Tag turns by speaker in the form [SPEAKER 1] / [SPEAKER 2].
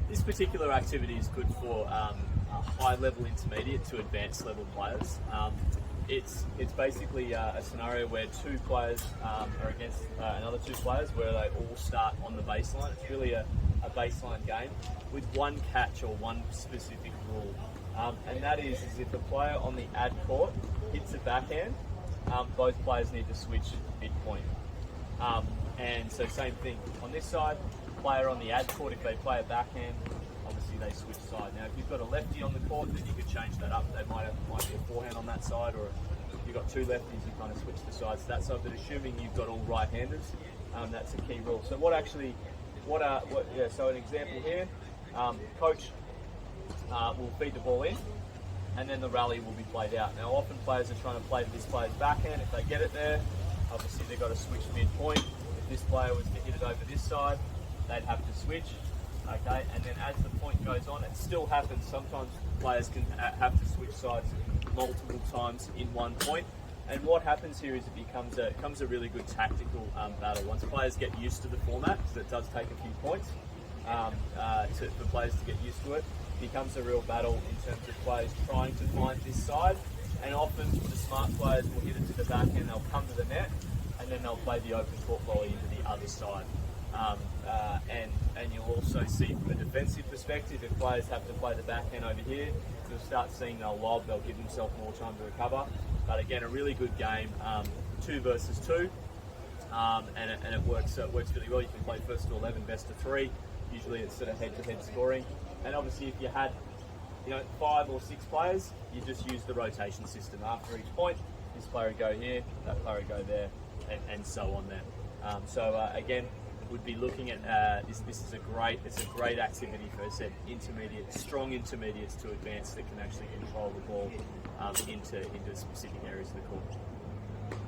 [SPEAKER 1] This particular activity is good for high-level intermediate to advanced level players. It's basically a scenario where two players are against another two players where they all start on the baseline. It's really a baseline game with one catch or one specific rule. And that is if the player on the ad court hits a backhand, both players need to switch midpoint. And so same thing on this side, player on the ad court, if they play a backhand, obviously they switch side. Now if you've got a lefty on the court, then you could change that up. They might be a forehand on that side, or if you've got two lefties, you kind of switch the sides to that side. But assuming you've got all right-handers, that's a key rule. So so an example here, coach will feed the ball in, and then the rally will be played out. Now often players are trying to play to this player's backhand. If they get it there, obviously they've got to switch midpoint. If this player was to hit it over this side, they'd have to switch. Okay, and then as the point goes on, it still happens. Sometimes players can have to switch sides multiple times in one point. And what happens here is it becomes a really good tactical battle. Once players get used to the format, because it does take a few points for players to get used to it, becomes a real battle in terms of players trying to find this side. And often the smart players will hit it to the backhand, they'll come to the net, and then they'll play the open court volley into the other side. And you'll also see from a defensive perspective, if players have to play the backhand over here, you'll start seeing they'll lob, they'll give themselves more time to recover. But again, a really good game, 2 versus 2, and it works really well. You can play first to 11, best of 3. Usually it's sort of head-to-head scoring. And obviously, if you had 5 or 6 players, you just use the rotation system. After each point, this player would go here, that player would go there, and so on there. Again, would be looking at this is a great activity for, as I said, strong intermediates to advance that can actually control the ball into specific areas of the court.